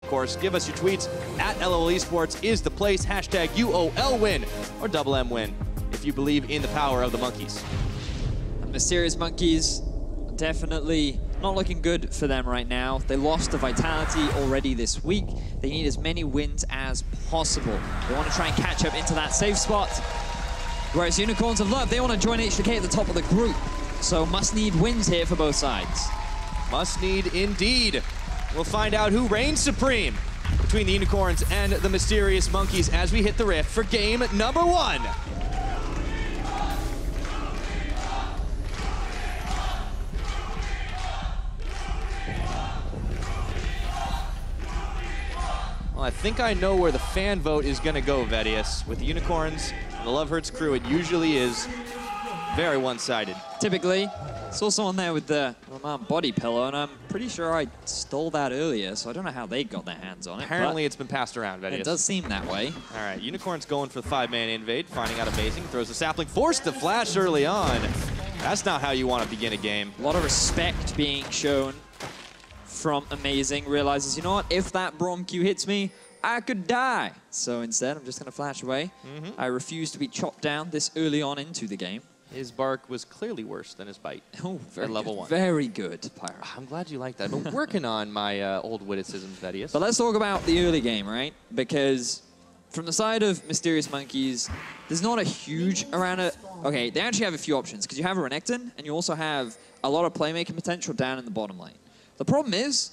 course, give us your tweets. At LOL Esports is the place. Hashtag UOL win or double M win if you believe in the power of the monkeys. The Mysterious Monkeys, definitely not looking good for them right now. They lost the Vitality already this week. They need as many wins as possible. They want to try and catch up into that safe spot. Whereas Unicorns of Love, they want to join HDK at the top of the group. So must need wins here for both sides. Must need indeed. We'll find out who reigns supreme between the Unicorns and the Mysterious Monkeys as we hit the rift for game number 1. Well, I think I know where the fan vote is going to go, Vedius. With the Unicorns and the Love Hurts crew, it usually is very one-sided. Typically. Saw someone there with the body pillow, and I'm pretty sure I stole that earlier, so I don't know how they got their hands on it. Apparently it's been passed around, Vedius. It does seem that way. All right, Unicorn's going for the 5-man invade, finding out Amazing, throws the sapling, forced to flash early on. That's not how you want to begin a game. A lot of respect being shown from Amazing, realizes, you know what, if that Braum Q hits me, I could die. So instead, I'm just going to flash away. I refuse to be chopped down this early on into the game. His bark was clearly worse than his bite. Oh, very level good. 1. Very good, Pyro. I'm glad you like that. I'm working on my old witticisms, Vedius. But let's talk about the early game, right? Because from the side of Mysterious Monkeys, there's not a huge around it. Okay, they actually have a few options, because you have a Renekton, and you also have a lot of playmaking potential down in the bottom lane. The problem is,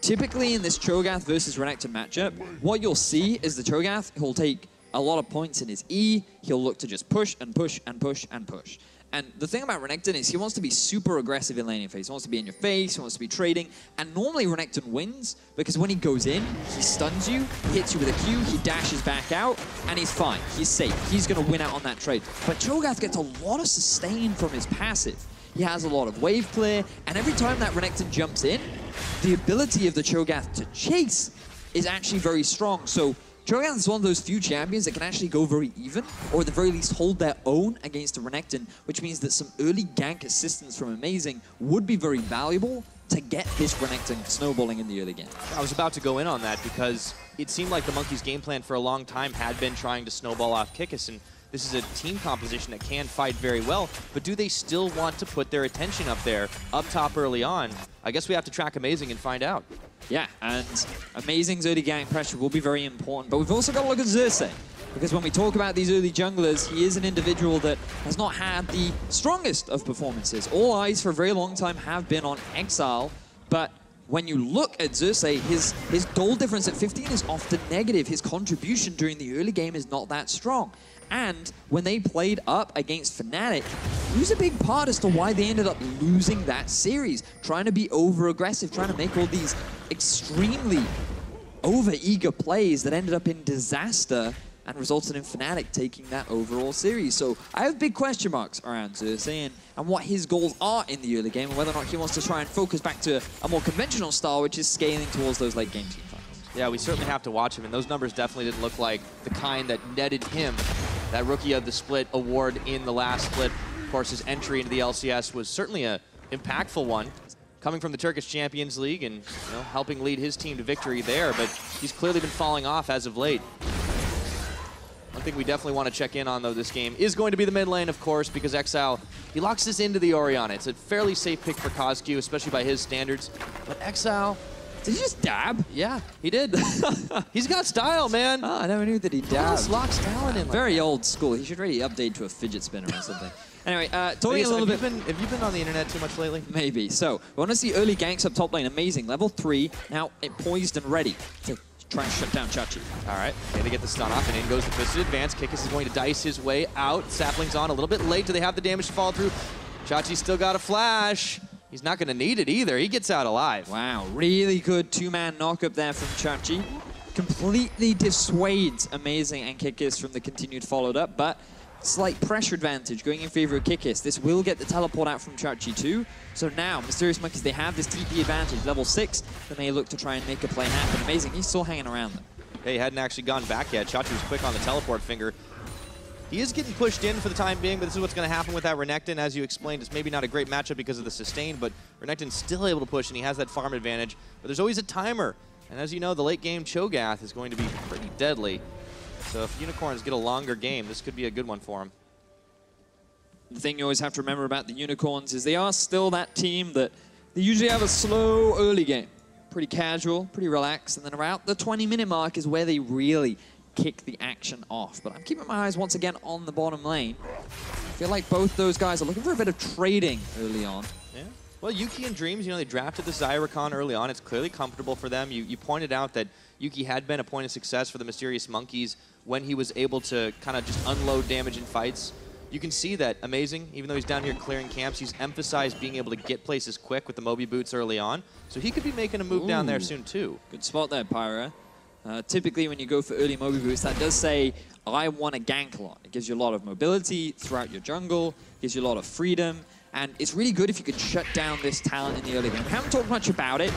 typically in this Cho'Gath versus Renekton matchup, what you'll see is the Cho'Gath, he'll take a lot of points in his E, he'll look to just push and push and push and push. And the thing about Renekton is he wants to be super aggressive in laning phase. He wants to be in your face, he wants to be trading, and normally Renekton wins because when he goes in, he stuns you, hits you with a Q, he dashes back out, and he's fine, he's safe. He's gonna win out on that trade. But Cho'Gath gets a lot of sustain from his passive. He has a lot of wave clear, and every time that Renekton jumps in, the ability of the Cho'Gath to chase is actually very strong. So Cho'Gath is one of those few champions that can actually go very even, or at the very least hold their own against a Renekton, which means that some early gank assistance from Amazing would be very valuable to get this Renekton snowballing in the early game. I was about to go in on that because it seemed like the Monkeys' game plan for a long time had been trying to snowball off Kikis, and this is a team composition that can fight very well, but do they still want to put their attention up there, up top early on? I guess we have to track Amazing and find out. Yeah, and Amazing's early gank pressure will be very important, but we've also got to look at Xerxe, because when we talk about these early junglers, he is an individual that has not had the strongest of performances. All eyes for a very long time have been on Exileh, but when you look at Xerxe, his goal difference at 15 is often negative. His contribution during the early game is not that strong. And when they played up against Fnatic, he was a big part as to why they ended up losing that series, trying to be over-aggressive, trying to make all these extremely over-eager plays that ended up in disaster and resulted in Fnatic taking that overall series. So I have big question marks around Xerxe and what his goals are in the early game, and whether or not he wants to try and focus back to a more conventional style, which is scaling towards those late game team fights. Yeah, we certainly have to watch him, and those numbers definitely didn't look like the kind that netted him that Rookie of the Split award in the last split. Of course, his entry into the LCS was certainly an impactful one, coming from the Turkish Champions League and helping lead his team to victory there, but he's clearly been falling off as of late. One thing we definitely want to check in on, though, this game is going to be the mid lane, of course, because Exileh, he locks this into the Orianna. It's a fairly safe pick for CozQ, especially by his standards, but Exileh, did he just dab? Yeah, he did. He's got style, man. Oh, I never knew that he dabbed. Locks Talon in. Very old school. He should really update to a fidget spinner or something. Anyway, talking a little bit. Have you been on the internet too much lately? Maybe. So, we want to see early ganks up top lane. Amazing. Level 3. Now, poised and ready to try and shut down Chachi. All right. Okay, they get the stun off, and in goes the Twisted Advance. Kikis is going to dice his way out. Sapling's on a little bit late. Do they have the damage to follow through? Chachi's still got a flash. He's not going to need it either. He gets out alive. Wow, really good two-man knock up there from Chachi. Completely dissuades Amazing and Kikis from the continued followed up, but slight pressure advantage going in favor of Kikis. This will get the teleport out from Chachi too. So now, Mysterious Monkeys, they have this TP advantage. Level 6, they may look to try and make a play happen. Amazing, he's still hanging around them. Hey, he hadn't actually gone back yet. Chachi was quick on the teleport finger. He is getting pushed in for the time being, but this is what's going to happen with that Renekton. As you explained, it's maybe not a great matchup because of the sustain, but Renekton's still able to push, and he has that farm advantage. But there's always a timer And as you know, the late game Cho'Gath is going to be pretty deadly. So if Unicorns get a longer game, this could be a good one for them. The thing you always have to remember about the Unicorns is they are still that team that they usually have a slow early game. Pretty casual, pretty relaxed, and then around the 20-minute mark is where they really kick the action off. But I'm keeping my eyes once again on the bottom lane. I feel like both those guys are looking for a bit of trading early on. Yeah. Well, Yuki and Dreams, you know, they drafted the Xayah Rakan early on. It's clearly comfortable for them. You pointed out that Yuki had been a point of success for the Mysterious Monkeys when he was able to kind of just unload damage in fights. You can see that Amazing, even though he's down here clearing camps, he's emphasized being able to get places quick with the Moby boots early on. So he could be making a move down there soon too. Good spot there, Pyra. Typically when you go for early Moby boots, that does say, I want to gank a lot. It gives you a lot of mobility throughout your jungle, gives you a lot of freedom, and it's really good if you could shut down this Talon in the early game. We haven't talked much about it,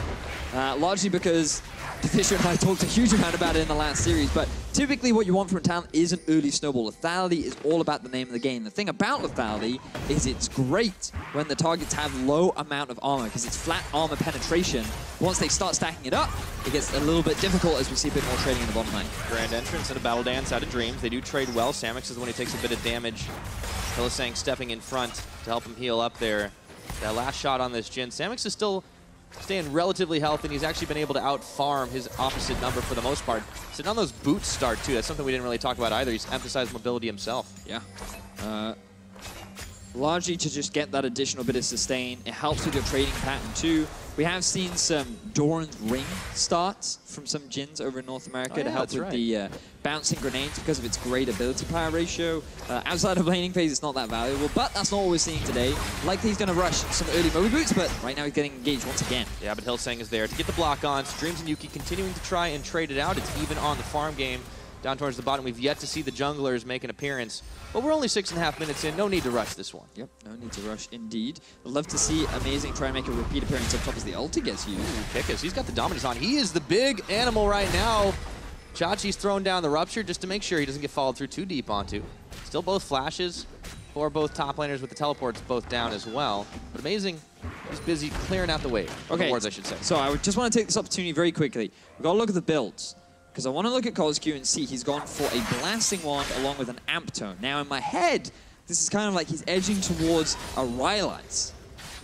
largely because Fisher and I talked a huge amount about it in the last series, but typically what you want from a Talon is an early snowball. Lethality is all about the name of the game. The thing about Lethality is it's great when the targets have low amount of armor, because it's flat armor penetration. Once they start stacking it up, it gets a little bit difficult as we see a bit more trading in the bottom lane. Grand entrance and a battle dance out of Dreams. They do trade well. Samux is the one who takes a bit of damage. Hylissang stepping in front to help him heal up there. That last shot on this Jhin. Samux is still staying relatively healthy, and he's actually been able to out-farm his opposite number for the most part. Sitting on those boots start, too. That's something we didn't really talk about either. He's emphasized mobility himself. Yeah. Largely to just get that additional bit of sustain. It helps with your trading pattern, too. We have seen some Doran's Ring starts from some Jhins over in North America to help with the bouncing grenades because of its great ability power ratio. Outside of laning phase, it's not that valuable, but that's not what we're seeing today. Likely he's going to rush some early Moby boots, but right now he's getting engaged once again. Yeah, but Hylissang is there to get the block on. So Dreams and Yuki continuing to try and trade it out. It's even on the farm game. Down towards the bottom, we've yet to see the junglers make an appearance. But we're only 6.5 minutes in. No need to rush this one. Yep, no need to rush indeed. I'd love to see Amazing try and make a repeat appearance up top as the ulti gets used. Kikis, he's got the dominance on. He is the big animal right now. Chachi's thrown down the Rupture just to make sure he doesn't get followed through too deep onto. Still both flashes for both top laners with the teleports both down as well. But Amazing, he's busy clearing out the wave. Okay, the wards, I should say. So I just want to take this opportunity very quickly. We've got to look at the builds, because I want to look at CozQ and see he's gone for a Blasting Wand along with an Amp Tone. Now in my head, this is kind of like he's edging towards a Rylai's.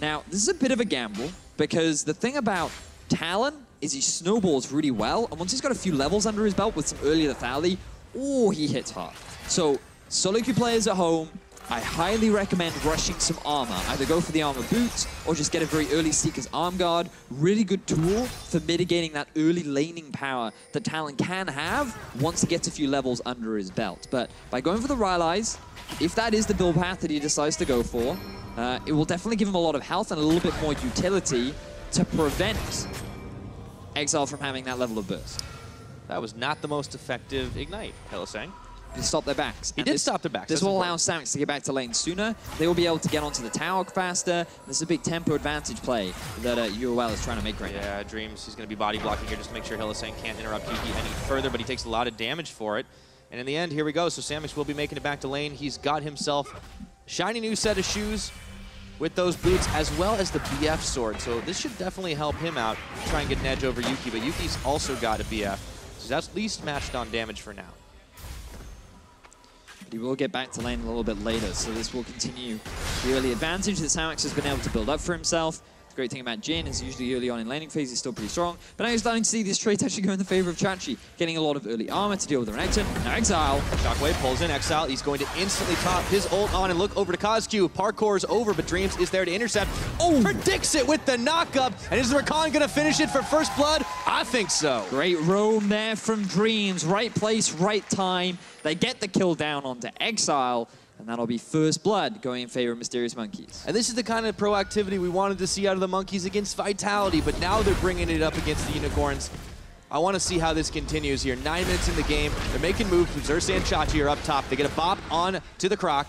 Now, this is a bit of a gamble, because the thing about Talon is he snowballs really well, and once he's got a few levels under his belt with some early lethality, oh, he hits hard. So, solo queue players at home, I highly recommend rushing some armor. Either go for the armor boots or just get a very early Seeker's Arm Guard. Really good tool for mitigating that early laning power that Talon can have once he gets a few levels under his belt. But by going for the Rylai's, if that is the build path that he decides to go for, it will definitely give him a lot of health and a little bit more utility to prevent Exileh from having that level of burst. That was not the most effective Ignite, Hylissang. He stopped their backs. He did stop their backs. This will allow Samux to get back to lane sooner. They will be able to get onto the tower faster. This is a big tempo advantage play that UOL is trying to make right now. Yeah, Dreams, he's going to be body blocking here just to make sure Hylissang can't interrupt Yuki any further, but he takes a lot of damage for it. And in the end, here we go. So Samux will be making it back to lane. He's got himself a shiny new set of shoes with those boots, as well as the BF sword. So this should definitely help him out, try and get an edge over Yuki. But Yuki's also got a BF, so that's at least matched on damage for now. He will get back to lane a little bit later, so this will continue the early advantage that Samux has been able to build up for himself. The great thing about Jhin is usually early on in laning phase, he's still pretty strong. But now you're starting to see this trait actually go in the favor of Chachi, getting a lot of early armor to deal with the Renekton. Now Exileh. Shockwave pulls in Exileh. He's going to instantly top his ult on and look over to CozQ. Parkour's over, but Dreams is there to intercept. Oh, predicts it with the knockup. And is Rakan going to finish it for first blood? I think so. Great roam there from Dreams. Right place, right time. They get the kill down onto Exileh. And that'll be first blood going in favor of Mysterious Monkeys. And this is the kind of proactivity we wanted to see out of the Monkeys against Vitality, but now they're bringing it up against the Unicorns. I want to see how this continues here. 9 minutes in the game. They're making moves. Xerxe and Chachi are up top. They get a bop on to the Croc.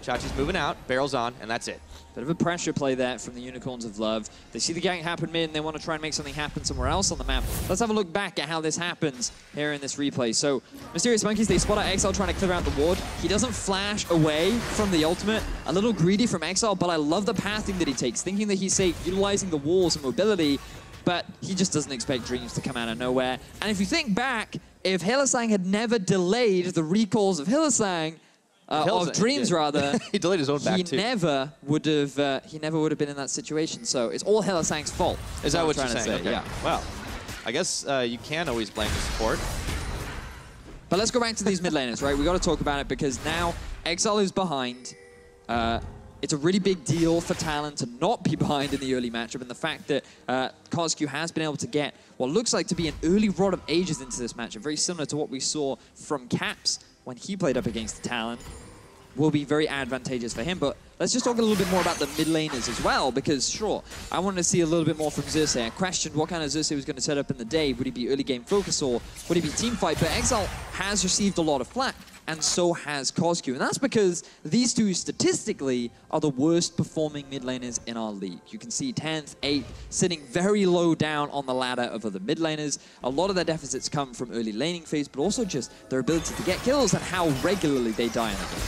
Chachi's moving out, barrels on, and that's it. Bit of a pressure play there from the Unicorns of Love. They see the gank happen mid, and they want to try and make something happen somewhere else on the map. Let's have a look back at how this happens here in this replay. So, Mysterious Monkeys, they spot out Exileh trying to clear out the ward. He doesn't flash away from the ultimate. A little greedy from Exileh, but I love the pathing that he takes, thinking that he's safe, utilizing the walls and mobility. but he just doesn't expect Dreams to come out of nowhere. And if you think back, if Hylissang had never delayed the recalls of Hylissang, of Dreams rather, he delayed his own back too. He never would have been in that situation. So it's all Hylissang's fault. Is that what you're saying? Okay. Yeah. Well, I guess you can always blame the support. But let's go back to these mid laners, right? We got to talk about it because now Exileh is behind. It's a really big deal for Talon to not be behind in the early matchup, and the fact that CozQ has been able to get what looks like to be an early Rod of Ages into this matchup, very similar to what we saw from Caps when he played up against Talon, will be very advantageous for him. But let's just talk a little bit more about the mid laners as well, because sure, I wanted to see a little bit more from Xerxe. I questioned what kind of Xerxe was going to set up in the day. Would he be early game focus or would he be team fight? But Exileh has received a lot of flack, and so has CozQ. And that's because these two statistically are the worst performing mid laners in our league. You can see 10th, 8th, sitting very low down on the ladder of other mid laners. A lot of their deficits come from early laning phase, but also just their ability to get kills and how regularly they die in the game.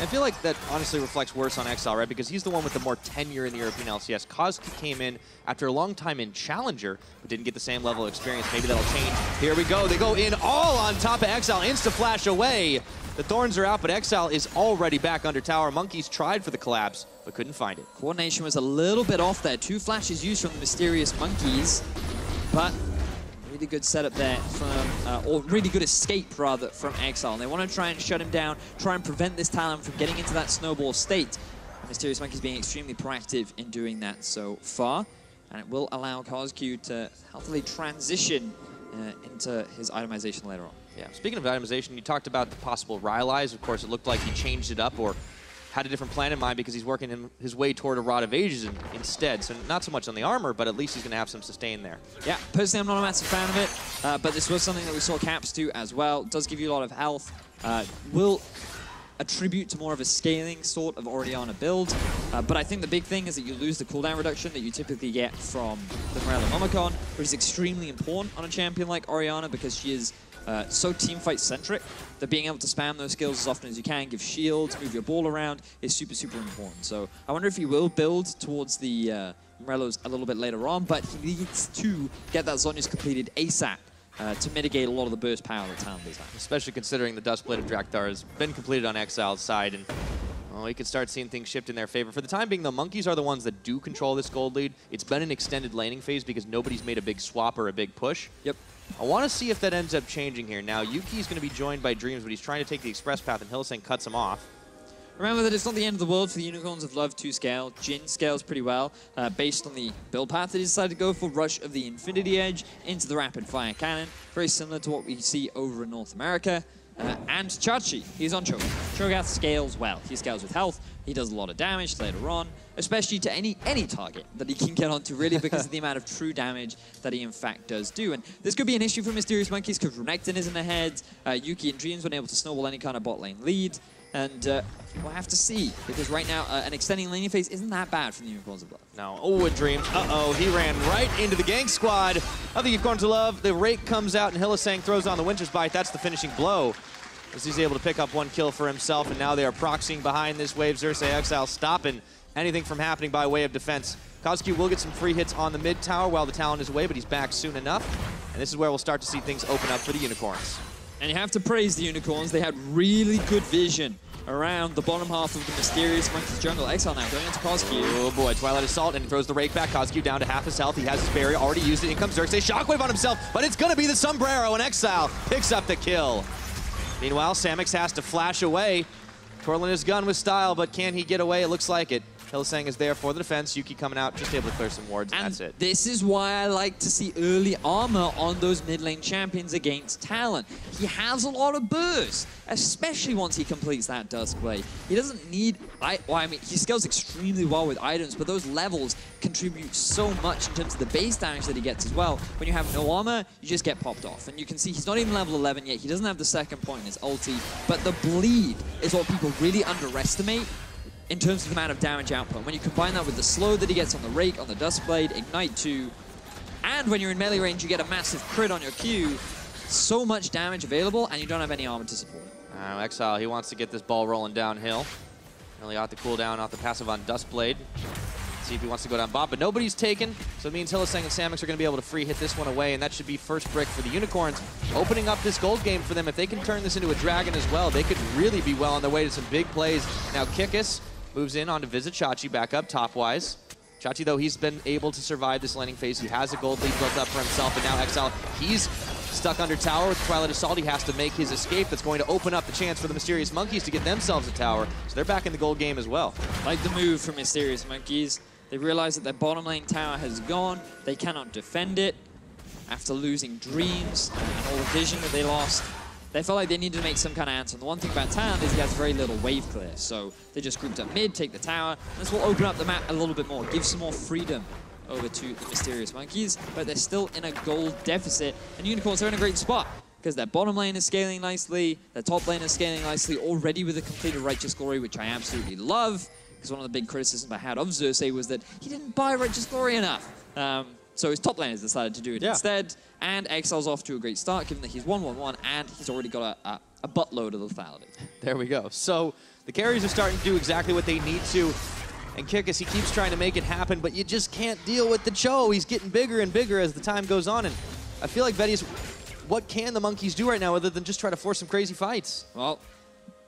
I feel like that honestly reflects worse on Exileh, right? Because he's the one with the more tenure in the European LCS. CozQ came in after a long time in Challenger, but didn't get the same level of experience. Maybe that'll change. Here we go. They go in all on top of Exileh. Insta-flash away. The Thorns are out, but Exileh is already back under tower. Monkeys tried for the collapse, but couldn't find it. Coordination was a little bit off there. 2 flashes used from the mysterious Monkeys, but really good setup there from, or really good escape rather, from Exileh. And they want to try and shut him down, try and prevent this Talon from getting into that snowball state. The mysterious Monkeys being extremely proactive in doing that so far. And it will allow CozQ to healthily transition into his itemization later on. Yeah, speaking of itemization, you talked about the possible Rylai's. Of course, it looked like he changed it up or had a different plan in mind because he's working his way toward a Rod of Ages instead. So not so much on the armor, but at least he's going to have some sustain there. Yeah, personally, I'm not a massive fan of it, but this was something that we saw Caps do as well. It does give you a lot of health. Will attribute to more of a scaling sort of Orianna build. But I think the big thing is that you lose the cooldown reduction that you typically get from the Morello Momocon, which is extremely important on a champion like Orianna because she is so teamfight centric that being able to spam those skills as often as you can, give shields, move your ball around is super, super important. So I wonder if he will build towards the Morellos a little bit later on, but he needs to get that Zhonya's completed ASAP to mitigate a lot of the burst power that Talon does have. Especially considering the Dustblade of Drakthar has been completed on Exileh's side, and we could start seeing things shift in their favor. For the time being, the Monkeys are the ones that do control this gold lead. It's been an extended laning phase because nobody's made a big swap or a big push. Yep. I want to see if that ends up changing here. Now, Yuki's going to be joined by Dreams, but he's trying to take the express path, and Hylissang cuts him off. Remember that it's not the end of the world for the Unicorns of Love to scale. Jhin scales pretty well based on the build path that he decided to go for. Rush of the Infinity Edge into the Rapid Fire Cannon. Very similar to what we see over in North America. And Chachi, he's on Cho'Gath. Cho'Gath scales well. He scales with health. He does a lot of damage later on, especially to any target that he can get onto, really, because of the amount of true damage that he in fact does do. And this could be an issue for Mysterious Monkeys because Renekton isn't ahead. Yuki and Dreams weren't able to snowball any kind of bot lane lead. And we'll have to see, because right now, an extending laning phase isn't that bad from the Unicorns of Love. No. Oh, and Dreams. Uh-oh, he ran right into the gank squad of the Unicorns of Love. The rake comes out, and Hylissang throws on the Winter's Bite. That's the finishing blow, as he's able to pick up 1 kill for himself, and now they are proxying behind this wave. Xerxe Exileh stopping anything from happening by way of defense. CozQ will get some free hits on the mid tower while the Talon is away, but he's back soon enough. And this is where we'll start to see things open up for the Unicorns. And you have to praise the Unicorns. They had really good vision around the bottom half of the Mysterious Monkeys jungle. Exileh now going into CozQ. Oh boy, Twilight Assault, and he throws the rake back. CozQ down to half his health. He has his barrier, already used it. In comes Xerxe, shockwave on himself, but it's gonna be the Sombrero, and Exileh picks up the kill. Meanwhile, Samux has to flash away, twirling his gun with style, but can he get away? It looks like it. Hylissang is there for the defense. Yuki coming out, just able to clear some wards, and that's it. This is why I like to see early armor on those mid lane champions against Talon. He has a lot of burst, especially once he completes that Duskblade. He doesn't need, I mean, he scales extremely well with items, but those levels contribute so much in terms of the base damage that he gets as well. When you have no armor, you just get popped off. And you can see he's not even level 11 yet. He doesn't have the second point in his ulti, but the bleed is what people really underestimate in terms of the amount of damage output. When you combine that with the slow that he gets on the rake, on the Duskblade, Ignite 2, and when you're in melee range, you get a massive crit on your Q. So much damage available, and you don't have any armor to support it. Exileh, he wants to get this ball rolling downhill. Really got the cooldown off the passive on Duskblade. See if he wants to go down bot, but nobody's taken, so it means Hylissang and Samux are going to be able to free hit this one away, and that should be first brick for the Unicorns, opening up this gold game for them. If they can turn this into a dragon as well, they could really be well on their way to some big plays. Now Kikis moves in onto Vizicsacsi, back up top-wise. Chachi, though, he's been able to survive this laning phase. He has a gold lead built up for himself, and now Exileh, he's stuck under tower with Twilight Assault. He has to make his escape. That's going to open up the chance for the Mysterious Monkeys to get themselves a tower, so they're back in the gold game as well. Like the move from Mysterious Monkeys. They realize that their bottom lane tower has gone. They cannot defend it after losing Dreams and all the vision that they lost. They felt like they needed to make some kind of answer. And the one thing about Talon is he has very little wave clear. So they just grouped up mid, take the tower. This will open up the map a little bit more, give some more freedom over to the Mysterious Monkeys. But they're still in a gold deficit. And Unicorns are in a great spot because their bottom lane is scaling nicely. Their top lane is scaling nicely, already with a completed Righteous Glory, which I absolutely love. Because one of the big criticisms I had of Xerxe was that he didn't buy Righteous Glory enough. So his top laners decided to do it instead. And Exileh's off to a great start, given that he's 1-1-1 and he's already got a buttload of lethality. There we go. So the carries are starting to do exactly what they need to. And Kikis, he keeps trying to make it happen, but you just can't deal with the Cho. He's getting bigger and bigger as the time goes on. And I feel like Vedius, what can the Monkeys do right now other than just try to force some crazy fights? Well,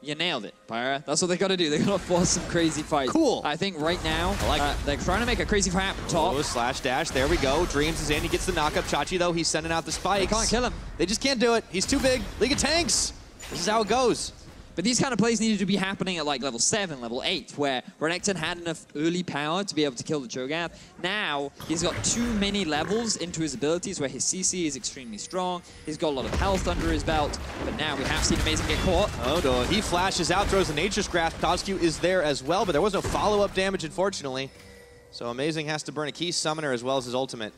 you nailed it, Pyra. That's what they got to do. They got to force some crazy fights. Cool. I think right now, they're trying to make a crazy fight happen top. Oh, slash dash. There we go. Dreams is in. He gets the knockup. Chachi, though, he's sending out the spikes. They can't kill him. They just can't do it. He's too big. League of Tanks. This is how it goes. But these kind of plays needed to be happening at like level 7, level 8, where Renekton had enough early power to be able to kill the Cho'Gath. Now, he's got too many levels into his abilities where his CC is extremely strong. He's got a lot of health under his belt, but now we have seen Amazing get caught. Oh, no. He flashes out, throws the Nature's Grasp. CozQ is there as well, but there was no follow-up damage, unfortunately. So Amazing has to burn a key summoner as well as his ultimate.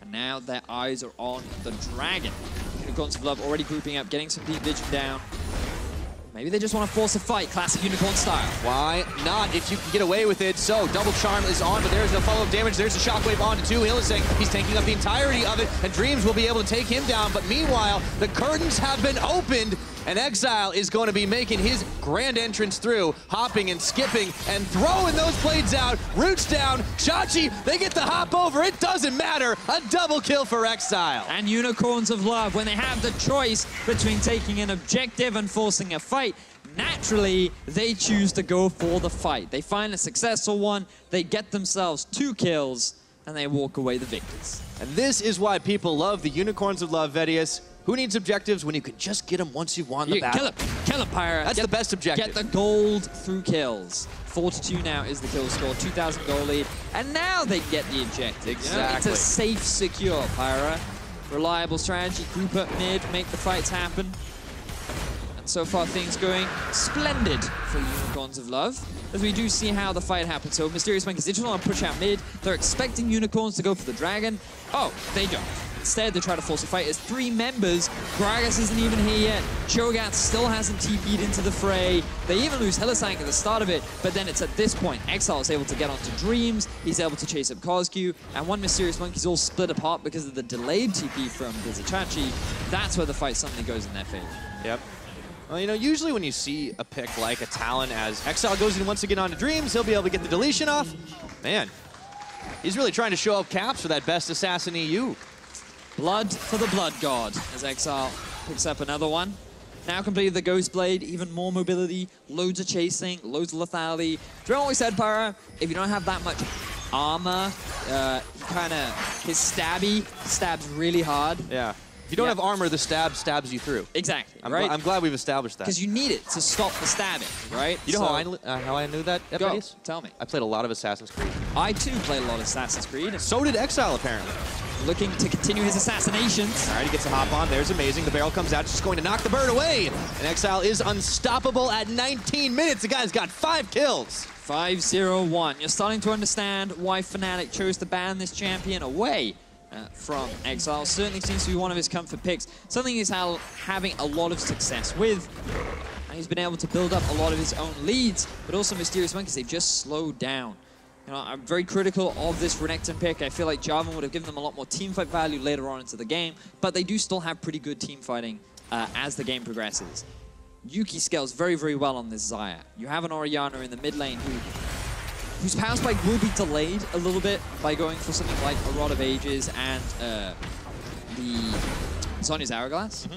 And now their eyes are on the dragon. Unicorns of Love already grouping up, getting some deep vision down. Maybe they just want to force a fight, classic Unicorn style. Why not if you can get away with it? So, Double Charm is on, but there's no follow-up damage. There's a Shockwave on to 2. Hylissang, he's taking up the entirety of it, and Dreams will be able to take him down. But meanwhile, the curtains have been opened, and Exileh is going to be making his grand entrance through, hopping and skipping and throwing those blades out. Roots down. Chachi, they get the hop over. It doesn't matter. A double kill for Exileh. And Unicorns of Love, when they have the choice between taking an objective and forcing a fight, naturally, they choose to go for the fight. They find a successful one, they get themselves 2 kills, and they walk away the victors. And this is why people love the Unicorns of Love, Vedius. Who needs objectives when you can just get them once you've won the battle? Kill him, Pyra. That's the best objective. Get the gold through kills. 4-2 now is the kill score, 2,000 goal lead, and now they get the objective. Exactly. You know, it's a safe, secure, Pyra. Reliable strategy, group up mid, make the fights happen. So far, things going splendid for Unicorns of Love, as we do see how the fight happens. So Mysterious Monkeys, they just want to push out mid. They're expecting Unicorns to go for the dragon. Oh, they don't. Instead, they try to force a fight. As 3 members, Gragas isn't even here yet. Cho'Gath still hasn't TP'd into the fray. They even lose Hylissang at the start of it, but then it's at this point, Exileh is able to get onto Dreams, he's able to chase up CozQ, and one Mysterious Monkey's all split apart because of the delayed TP from Vizicsacsi. That's where the fight suddenly goes in their favor. Yep. Well, you know, usually when you see a pick like a Talon, as Exileh goes in once again onto Dreams, he'll be able to get the deletion off. Man, he's really trying to show up caps for that best assassin EU. Blood for the Blood God, as Exileh picks up another one. Now completed the Ghost Blade, even more mobility, loads of chasing, loads of lethality. Drone always said, Pyra, if you don't have that much armor, his stabby stabs really hard. Yeah. If you don't have armor, the stab stabs you through. Exactly, I'm glad we've established that. Because you need it to stop the stabbing, right? You know how I knew that, Go, tell me. I played a lot of Assassin's Creed. I, too, played a lot of Assassin's Creed. So did Exileh, apparently. Looking to continue his assassinations. All right, he gets a hop on. There's Amazing. The barrel comes out, just going to knock the bird away. And Exileh is unstoppable at 19 minutes. The guy's got 5 kills. 5-0-1. You're starting to understand why Fnatic chose to ban this champion away from Exileh. Certainly seems to be one of his comfort picks. Something he's having a lot of success with. And he's been able to build up a lot of his own leads, but also Mysterious Monkeys, they've just slowed down. You know, I'm very critical of this Renekton pick. I feel like Jarvan would have given them a lot more teamfight value later on into the game, but they do still have pretty good team fighting as the game progresses. Yuki scales very, very well on this Xayah. You have an Orianna in the mid lane who whose power spike will be delayed a little bit by going for something like a Rod of Ages and the Sonya's Hourglass.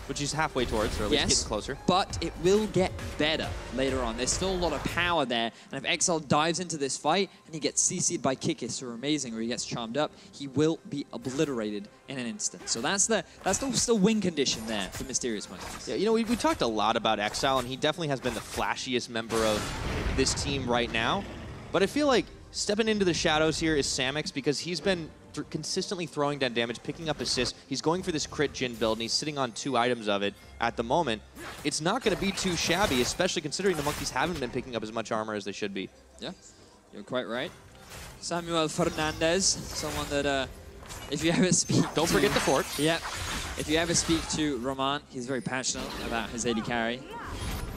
Which he's halfway towards, or at least getting closer. But it will get better later on. There's still a lot of power there, and if Exileh dives into this fight and he gets CC'd by Kikis, who are amazing, or he gets charmed up, he will be obliterated in an instant. So that's the still win condition there for Mysterious Monkeys. Yeah, you know, we talked a lot about Exileh, and he definitely has been the flashiest member of this team right now. But I feel like stepping into the shadows here is Samux, because he's been consistently throwing down damage, picking up assists. He's going for this crit Jhin build, and he's sitting on 2 items of it at the moment. It's not going to be too shabby, especially considering the Monkeys haven't been picking up as much armor as they should be. Yeah, you're quite right. Samuel Fernandez, someone that, if you ever speak Don't forget the fort. Yeah. If you ever speak to Roman, he's very passionate about his AD carry.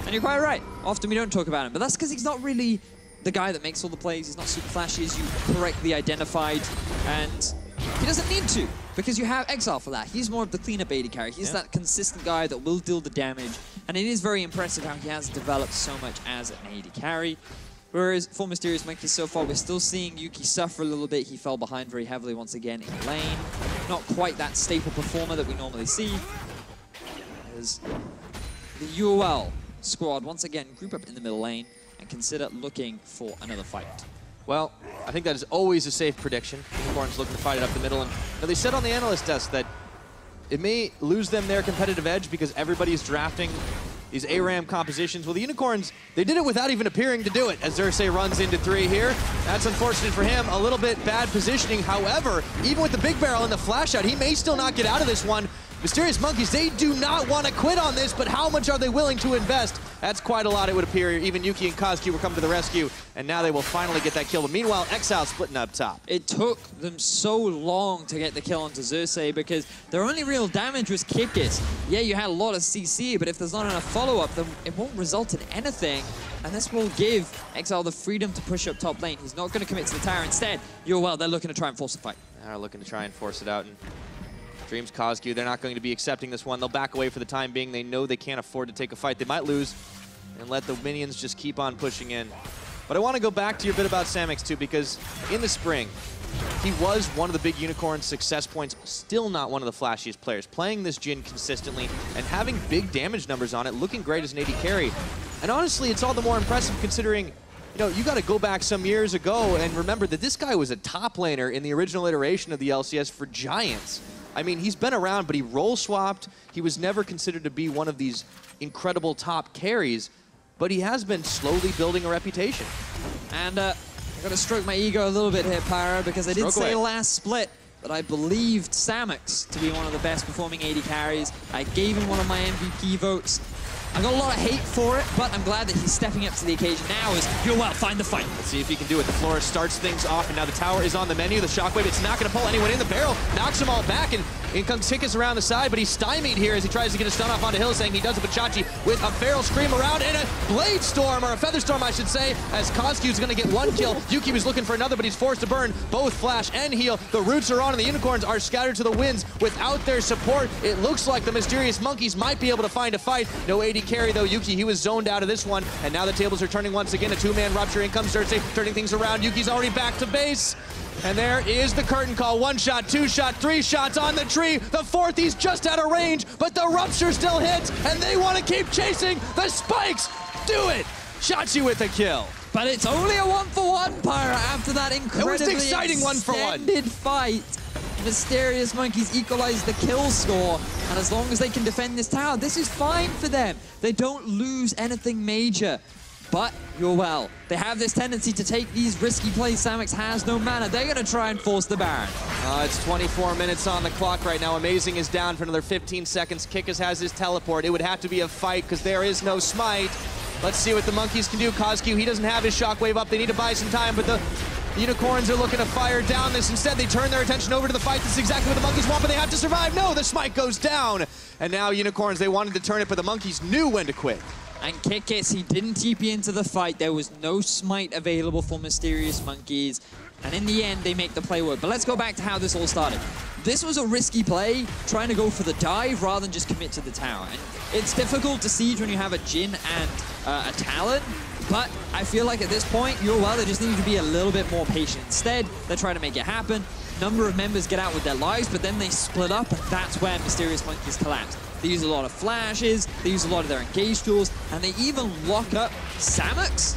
And you're quite right. Often we don't talk about him, but that's because he's not really the guy that makes all the plays. He's not super flashy, as you correctly identified, and he doesn't need to, because you have Exileh for that. He's more of the cleanup AD carry. He's that consistent guy that will deal the damage, and it is very impressive how he has developed so much as an AD carry. Whereas for Mysterious Monkeys so far, we're still seeing Yuki suffer a little bit. He fell behind very heavily once again in lane. Not quite that staple performer that we normally see. As the UOL squad once again group up in the middle lane and consider looking for another fight. Well, I think that is always a safe prediction. Unicorns looking to fight it up the middle. And they said on the analyst desk that it may lose them their competitive edge because everybody's drafting these ARAM compositions. Well, the Unicorns, they did it without even appearing to do it, as Xerxe runs into 3 here. That's unfortunate for him. A little bit bad positioning. However, even with the big barrel and the flash out, he may still not get out of this one. Mysterious Monkeys, they do not want to quit on this, but how much are they willing to invest? That's quite a lot, it would appear. Even Yuki and CozQ were coming to the rescue, and now they will finally get that kill. But meanwhile, Exileh splitting up top. It took them so long to get the kill onto Xerxe because their only real damage was Kikis. Yeah, you had a lot of CC, but if there's not enough follow-up, then it won't result in anything. And this will give Exileh the freedom to push up top lane. He's not going to commit to the tower. Instead, UOL, they're looking to try and force a fight. They're looking to try and force it out. And Dreams CozQ, they're not going to be accepting this one. They'll back away for the time being. They know they can't afford to take a fight. They might lose and let the minions just keep on pushing in. But I want to go back to your bit about Samux too, because in the spring, he was one of the big Unicorn success points, still not one of the flashiest players. Playing this Jhin consistently and having big damage numbers on it, looking great as an AD carry. And honestly, it's all the more impressive considering, you know, you got to go back some years ago and remember that this guy was a top laner in the original iteration of the LCS for Giants. I mean, he's been around, but he role swapped. He was never considered to be one of these incredible top carries, but he has been slowly building a reputation. And I got to stroke my ego a little bit here, Pyro, because I did say last split that I believed Samux to be one of the best performing AD carries. I gave him one of my MVP votes. I got a lot of hate for it, but I'm glad that he's stepping up to the occasion now as UOL find the fight. Let's see if he can do it. The Florist starts things off, and now the tower is on the menu. The Shockwave, it's not going to pull anyone in. The barrel knocks them all back, and in comes Kikis around the side, but he's stymied here as he tries to get a stun off onto Hylissang. He does it with Chachi with a Feral Scream around and a Blade Storm, or a Feather Storm, I should say, as CozQ is going to get 1 kill. Yuki was looking for another, but he's forced to burn both Flash and Heal. The roots are on, and the Unicorns are scattered to the winds without their support. It looks like the Mysterious Monkeys might be able to find a fight. No AD carry, though. Yuki, he was zoned out of this one, and now the tables are turning once again. A 2-man rupture. In comes Xerxe, turning things around. Yuki's already back to base. And there is the curtain call. 1 shot, 2 shot, 3 shots on the tree. The 4th, he's just out of range, but the rupture still hits, and they want to keep chasing the spikes. Do it! Chachi with a kill. But it's only a 1-for-1, Pyra, after that incredibly exciting 1-for-1 fight. Mysterious Monkeys equalize the kill score, and as long as they can defend this tower, this is fine for them. They don't lose anything major. But UOL, they have this tendency to take these risky plays. Samux has no mana. They're going to try and force the Baron. It's 24 minutes on the clock right now. Amazing is down for another 15 seconds. Kikis has his teleport. It would have to be a fight because there is no smite. Let's see what the Monkeys can do. CozQ, he doesn't have his Shockwave up. They need to buy some time, but the Unicorns are looking to fire down this. Instead, they turn their attention over to the fight. This is exactly what the Monkeys want, but they have to survive. No, the smite goes down. And now Unicorns, they wanted to turn it, but the Monkeys knew when to quit. And Kikis, he didn't TP into the fight. There was no smite available for Mysterious Monkeys. And in the end, they make the play work. But let's go back to how this all started. This was a risky play, trying to go for the dive rather than just commit to the tower. And it's difficult to siege when you have a Jhin and a Talon, but I feel like at this point, UOL, they just need to be a little bit more patient. Instead, they're trying to make it happen. Number of members get out with their lives, but then they split up, and that's where Mysterious Monkeys collapse. They use a lot of flashes, they use a lot of their engage tools, and they even lock up Samux,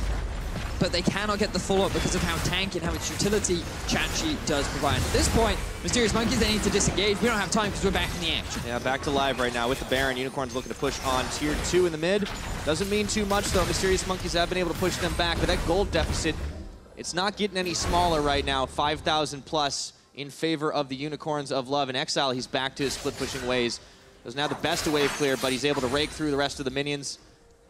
but they cannot get the follow-up because of how tanky and how much utility Xerxe does provide. At this point, Mysterious Monkeys, they need to disengage. We don't have time because we're back in the action. Yeah, back to live right now with the Baron. Unicorns looking to push on tier 2 in the mid. Doesn't mean too much, though. Mysterious Monkeys have been able to push them back, but that gold deficit, it's not getting any smaller right now. 5,000 plus in favor of the Unicorns of Love. And Exileh, he's back to his split-pushing ways. There's now the best of wave clear, but he's able to rake through the rest of the minions.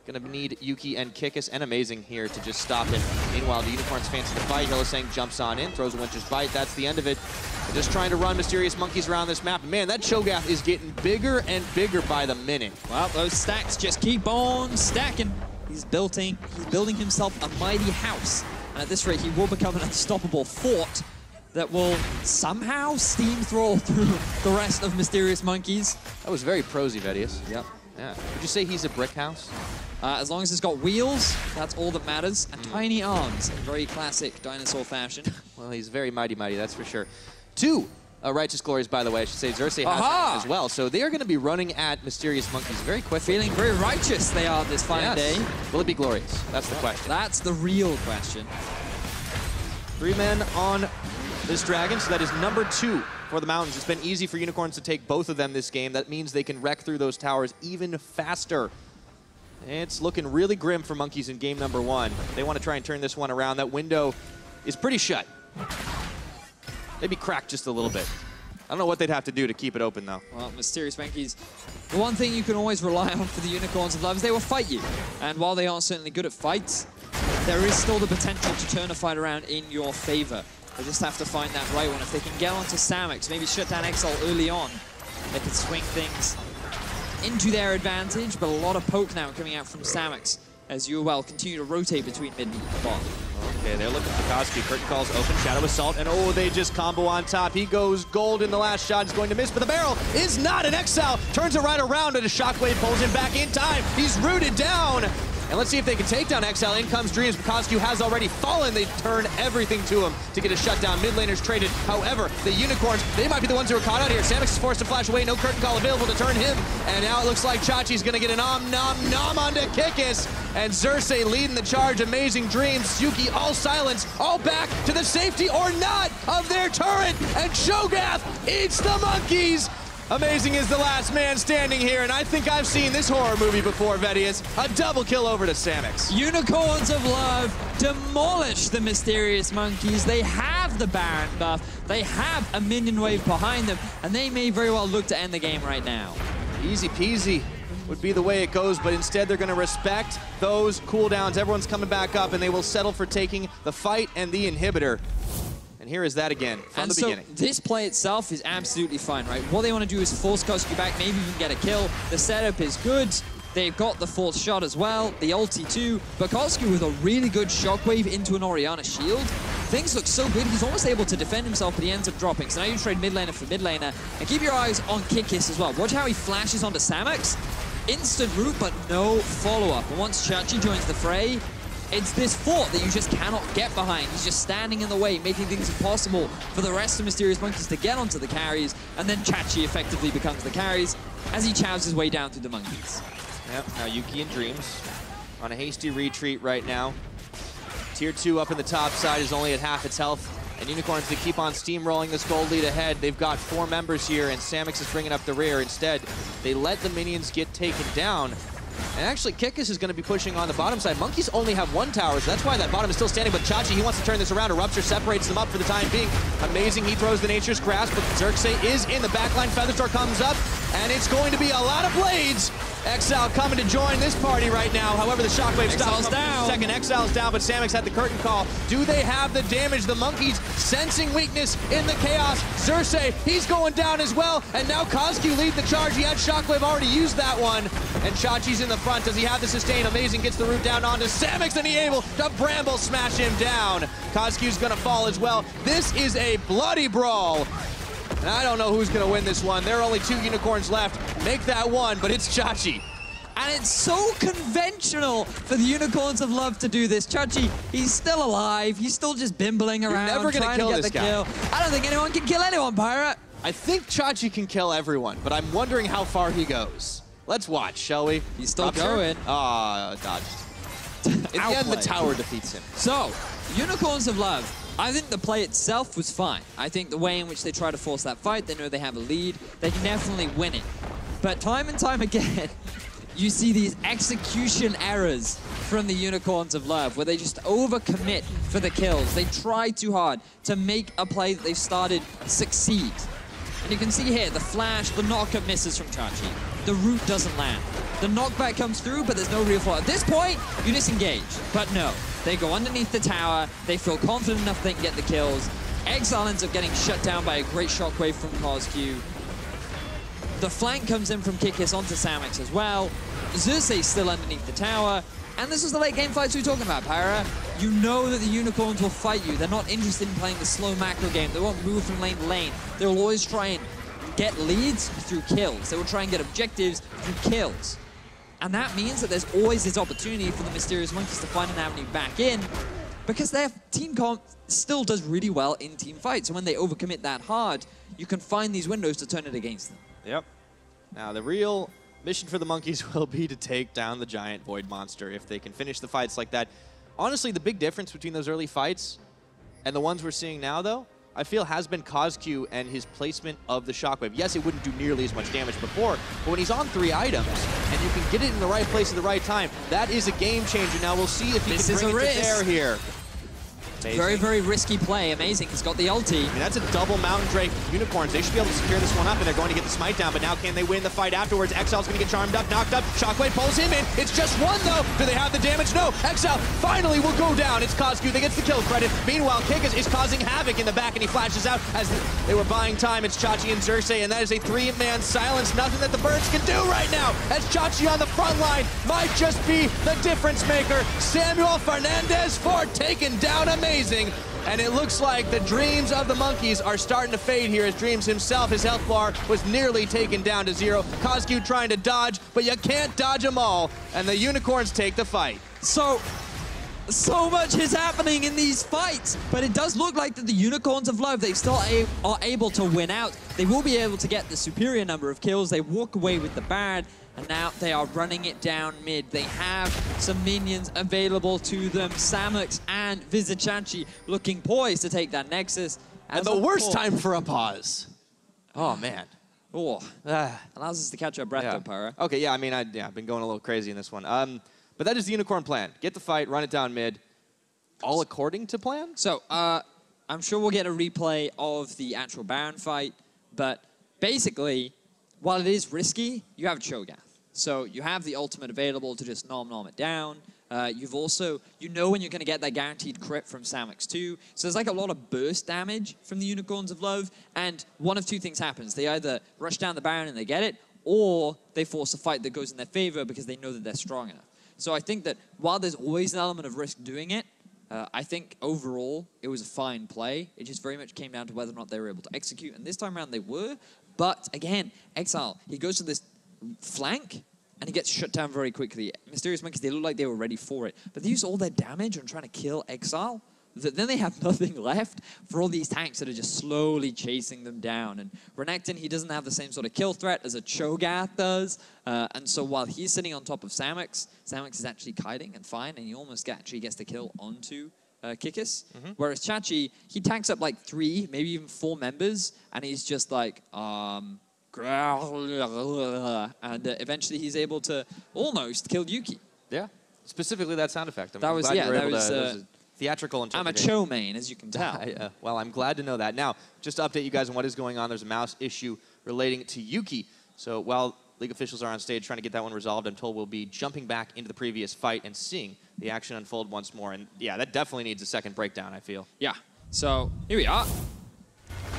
Gonna need Yuki and Kikis and Amazing here to just stop it. Meanwhile, the Unicorns fancy the fight. Hylissang jumps on in, throws a Winter's Bite. That's the end of it. They're just trying to run Mysterious Monkeys around this map. Man, that Cho'Gath is getting bigger and bigger by the minute. Well, those stacks just keep on stacking. He's building himself a mighty house. And at this rate, he will become an unstoppable fort that will somehow steamroll through the rest of Mysterious Monkeys. That was very prosy, Vedius. Yep. Yeah. Would you say he's a brick house? As long as it's got wheels, that's all that matters. And tiny arms, in very classic dinosaur fashion. Well, he's very mighty, that's for sure. 2 Righteous Glories, by the way, I should say. Xerxe has as well. So they are going to be running at Mysterious Monkeys very quickly. Feeling very righteous they are this fine day. Will it be glorious? That's the question. That's the real question. 3 men on this dragon, so that is number 2 for the Mountains. It's been easy for Unicorns to take both of them this game. That means they can wreck through those towers even faster. It's looking really grim for Monkeys in game number 1. They want to try and turn this one around. That window is pretty shut. Maybe cracked just a little bit. I don't know what they'd have to do to keep it open, though. Well, Mysterious Monkeys, the one thing you can always rely on for the Unicorns of Love is they will fight you. And while they aren't certainly good at fights, there is still the potential to turn a fight around in your favor. They just have to find that right one. If they can get onto Samux, maybe shut down Exileh early on, they can swing things into their advantage, but a lot of poke now coming out from Samux as UOL continue to rotate between mid and bot. Okay, they're looking for CozQ. Curtain calls open, Shadow Assault, and oh, they just combo on top. He goes gold in the last shot. He's going to miss, but the barrel is not an Exileh. Turns it right around, and a Shockwave pulls him back in time. He's rooted down. And let's see if they can take down Exileh. In comes Dreams, but CozQ has already fallen. They turn everything to him to get a shutdown. Mid laners traded. However, the Unicorns, they might be the ones who are caught out here. Samux is forced to flash away. No curtain call available to turn him. And now it looks like Xerxe's going to get an nom onto Kikis. And Xerxe leading the charge. Amazing Dreams. Yuki all silence. All back to the safety or not of their turret. And Cho'Gath eats the Monkeys. Amazing is the last man standing here, and I think I've seen this horror movie before, Vedius. A double kill over to Samux. Unicorns of Love demolish the Mysterious Monkeys. They have the Baron buff. They have a minion wave behind them, and they may very well look to end the game right now. Easy peasy would be the way it goes, but instead they're going to respect those cooldowns. Everyone's coming back up, and they will settle for taking the fight and the inhibitor. And here is that again from the beginning. This play itself is absolutely fine, right? What they want to do is force CozQ back, maybe even get a kill. The setup is good. They've got the fourth shot as well, the ulti too. But CozQ with a really good shockwave into an Orianna shield. Things look so good. He's almost able to defend himself, but he ends up dropping. So now you trade mid laner for mid laner. And keep your eyes on Kikis as well. Watch how he flashes onto Samux. Instant root, but no follow-up. And once Xerxe joins the fray, it's this fort that you just cannot get behind. He's just standing in the way, making things impossible for the rest of Mysterious Monkeys to get onto the carries, and then Xerxe effectively becomes the carries as he chows his way down through the Monkeys. Yep, now Yuki and Dreams on a hasty retreat right now. Tier 2 up in the top side is only at half its health, and Unicorns, they keep on steamrolling this gold lead ahead. They've got 4 members here, and Samux is bringing up the rear. Instead, they let the minions get taken down. And actually, Kikis is going to be pushing on the bottom side. Monkeys only have 1 tower, so that's why that bottom is still standing. But Xerxe, he wants to turn this around. A Rupture separates them up for the time being. Amazing, he throws the Nature's Grasp, but Xerxe is in the backline. Featherstore comes up, and it's going to be a lot of blades. Exileh coming to join this party right now. However, the shockwave stops down. Second, Exileh's down, but Samux had the curtain call. Do they have the damage? The monkeys sensing weakness in the chaos. Xerxe, he's going down as well, and now CozQ lead the charge. He had shockwave, already used that one, and Chachi's in the front. Does he have the sustain? Amazing gets the root down onto Samux, and he able to bramble smash him down. CozQ's gonna fall as well. This is a bloody brawl. And I don't know who's going to win this one. There are only 2 unicorns left. Make that one, but it's Chachi. And it's so conventional for the Unicorns of Love to do this. Chachi, he's still alive. He's still just bimbling around, never gonna trying kill to get this the guy. kill. I don't think anyone can kill anyone, Pyra. I think Chachi can kill everyone, but I'm wondering how far he goes. Let's watch, shall we? He's still going. Dodged. In the end, the tower defeats him. So, Unicorns of Love. I think the play itself was fine. I think the way in which they try to force that fight, they know they have a lead, they can definitely win it. But time and time again, you see these execution errors from the Unicorns of Love, where they just overcommit for the kills. They try too hard to make a play that they've started succeed. And you can see here, the flash, the knockup misses from Chachi. The root doesn't land. The knockback comes through, but there's no real fault. At this point, you disengage. But no, they go underneath the tower. They feel confident enough they can get the kills. Exileh ends up getting shut down by a great shockwave from CozQ. The flank comes in from Kikis onto Samux as well. Xerxe still underneath the tower. And this is the late game fights we were talking about, Pyra. You know that the Unicorns will fight you. They're not interested in playing the slow macro game. They won't move from lane to lane. They will always try and get leads through kills. They will try and get objectives through kills. And that means that there's always this opportunity for the Mysterious Monkeys to find an avenue back in, because their team comp still does really well in team fights. And when they overcommit that hard, you can find these windows to turn it against them. Yep. Now, the real mission for the monkeys will be to take down the giant void monster if they can finish the fights like that. Honestly, the big difference between those early fights and the ones we're seeing now, though, I feel has been CozQ and his placement of the shockwave. Yes, it wouldn't do nearly as much damage before, but when he's on 3 items and you can get it in the right place at the right time, that is a game changer. Now we'll see if he can bring it to bear here. Amazing. Very, very risky play. Amazing. He's got the ulti. I mean, that's a double Mountain Drake Unicorns. They should be able to secure this one up, and they're going to get the smite down. But now can they win the fight afterwards? Exileh's going to get charmed up, knocked up. Shockwave pulls him in. It's just one, though. Do they have the damage? No. Exileh finally will go down. It's CozQ that gets the kill credit. Meanwhile, Kikis is causing havoc in the back, and he flashes out as they were buying time. It's Chachi and Xerxe, and that is a 3-man silence. Nothing that the Birds can do right now, as Chachi on the front line might just be the difference maker. Samuel Fernandez for taken down. Amazing. And it looks like the dreams of the monkeys are starting to fade here, as Dreams himself, his health bar was nearly taken down to 0. CozQ trying to dodge, but you can't dodge them all. And the Unicorns take the fight. So much is happening in these fights, but it does look like that the Unicorns of Love, they still are able to win out. They will be able to get the superior number of kills. They walk away with the bad, and now they are running it down mid. They have some minions available to them. Samux and Vizicsacsi looking poised to take that Nexus. And the worst time for a pause. Oh, man. Oh, allows us to catch our breath, though, Pyra. Okay, yeah, I mean, I've been going a little crazy in this one. But that is the Unicorn plan. Get the fight, run it down mid, all according to plan? So, I'm sure we'll get a replay of the actual Baron fight, but basically, while it is risky, you have Cho'Gath. So you have the ultimate available to just nom it down. You've also, you know when you're going to get that guaranteed crit from Samux too. So there's like a lot of burst damage from the Unicorns of Love, and one of 2 things happens. They either rush down the Baron and they get it, or they force a fight that goes in their favor because they know that they're strong enough. So I think that while there's always an element of risk doing it, I think overall it was a fine play. It just very much came down to whether or not they were able to execute, and this time around they were. But again, Exileh, he goes to this flank, and he gets shut down very quickly. Mysterious Monkeys, they look like they were ready for it. But they use all their damage on trying to kill Exileh. Then they have nothing left for all these tanks that are just slowly chasing them down. And Renekton, he doesn't have the same sort of kill threat as a Cho'Gath does. And so while he's sitting on top of Samux, Samux is actually kiting and fine, and he almost actually gets the kill onto Kikis. Whereas Chachi, he tanks up like 3, maybe even 4 members, and he's just like, and eventually he's able to almost kill Yuki. Yeah, specifically that sound effect. That was a theatrical interpretation. I'm a Cho main, as you can tell. Well, I'm glad to know that. Now, just to update you guys on what is going on, there's a mouse issue relating to Yuki. So while League officials are on stage trying to get that one resolved, I'm told we'll be jumping back into the previous fight and seeing the action unfold once more. And yeah, that definitely needs a second breakdown, I feel. Yeah. So here we are.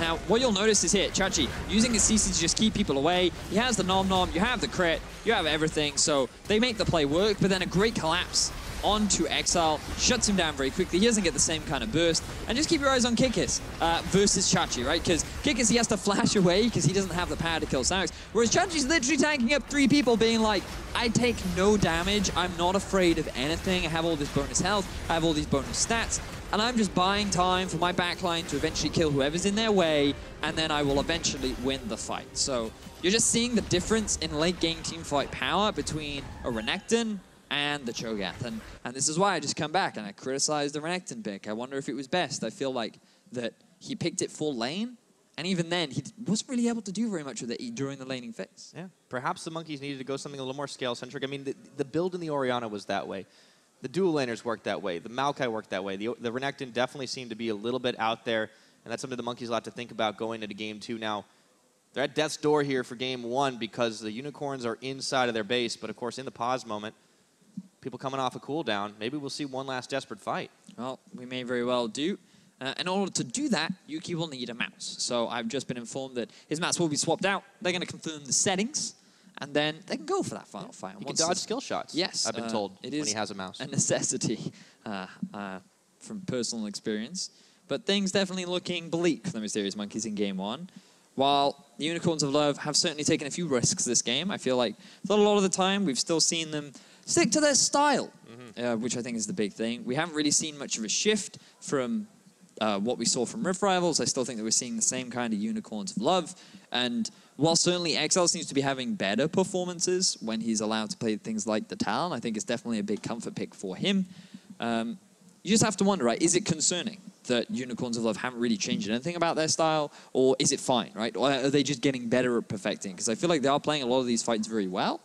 Now, what you'll notice is here, Xerxe using his CC to just keep people away. He has the nom-nom, you have the crit, you have everything, so they make the play work, but then a great collapse onto Exileh, shuts him down very quickly. He doesn't get the same kind of burst. And just keep your eyes on Kikis versus Xerxe, right? Because Kikis, he has to flash away because he doesn't have the power to kill Samux. Whereas Xerxe's literally tanking up 3 people, being like, I take no damage, I'm not afraid of anything, I have all this bonus health, I have all these bonus stats, and I'm just buying time for my backline to eventually kill whoever's in their way, and then I will eventually win the fight. So you're just seeing the difference in late game teamfight power between a Renekton and the Cho'Gath. And this is why I just come back and I criticize the Renekton pick. I wonder if it was best. I feel like that he picked it full lane, and even then, he wasn't really able to do very much with it during the laning phase. Yeah, perhaps the Monkeys needed to go something a little more scale-centric. I mean, the build in the Orianna was that way. The dual laners worked that way. The Maokai worked that way. The Renekton definitely seemed to be a little bit out there, and that's something the Monkeys will have to think about going into Game 2. Now, they're at death's door here for Game 1 because the Unicorns are inside of their base, but of course, in the pause moment, people coming off a cooldown, maybe we'll see one last desperate fight. Well, we may very well do. In order to do that, Yuki will need a mouse. So I've just been informed that his mouse will be swapped out. They're going to confirm the settings, and then they can go for that final fight. You can dodge skill shots. Yes. I've been told when he has a mouse. A necessity from personal experience. But things definitely looking bleak for the Mysterious Monkeys in Game 1. While the Unicorns of Love have certainly taken a few risks this game, I feel like a lot of the time we've still seen them stick to their style, which I think is the big thing. We haven't really seen much of a shift from what we saw from Rift Rivals. I still think that we're seeing the same kind of Unicorns of Love. And while certainly Exileh seems to be having better performances when he's allowed to play things like the Talon, I think it's definitely a big comfort pick for him. You just have to wonder, right, is it concerning that Unicorns of Love haven't really changed anything about their style, or is it fine, right? Or are they just getting better at perfecting? Because I feel like they are playing a lot of these fights very well.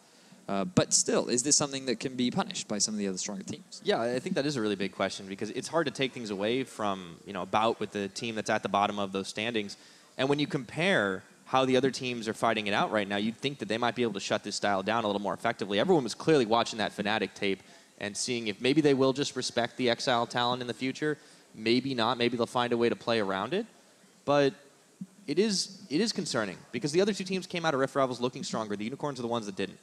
But still, is this something that can be punished by some of the other stronger teams? Yeah, I think that is a really big question because it's hard to take things away from, a bout with the team that's at the bottom of those standings. And when you compare how the other teams are fighting it out right now, you'd think that they might be able to shut this style down a little more effectively. Everyone was clearly watching that Fnatic tape and seeing if maybe they will just respect the Exileh talent in the future. Maybe not. Maybe they'll find a way to play around it. But it is concerning because the other two teams came out of Rift Rivals looking stronger. The Unicorns are the ones that didn't.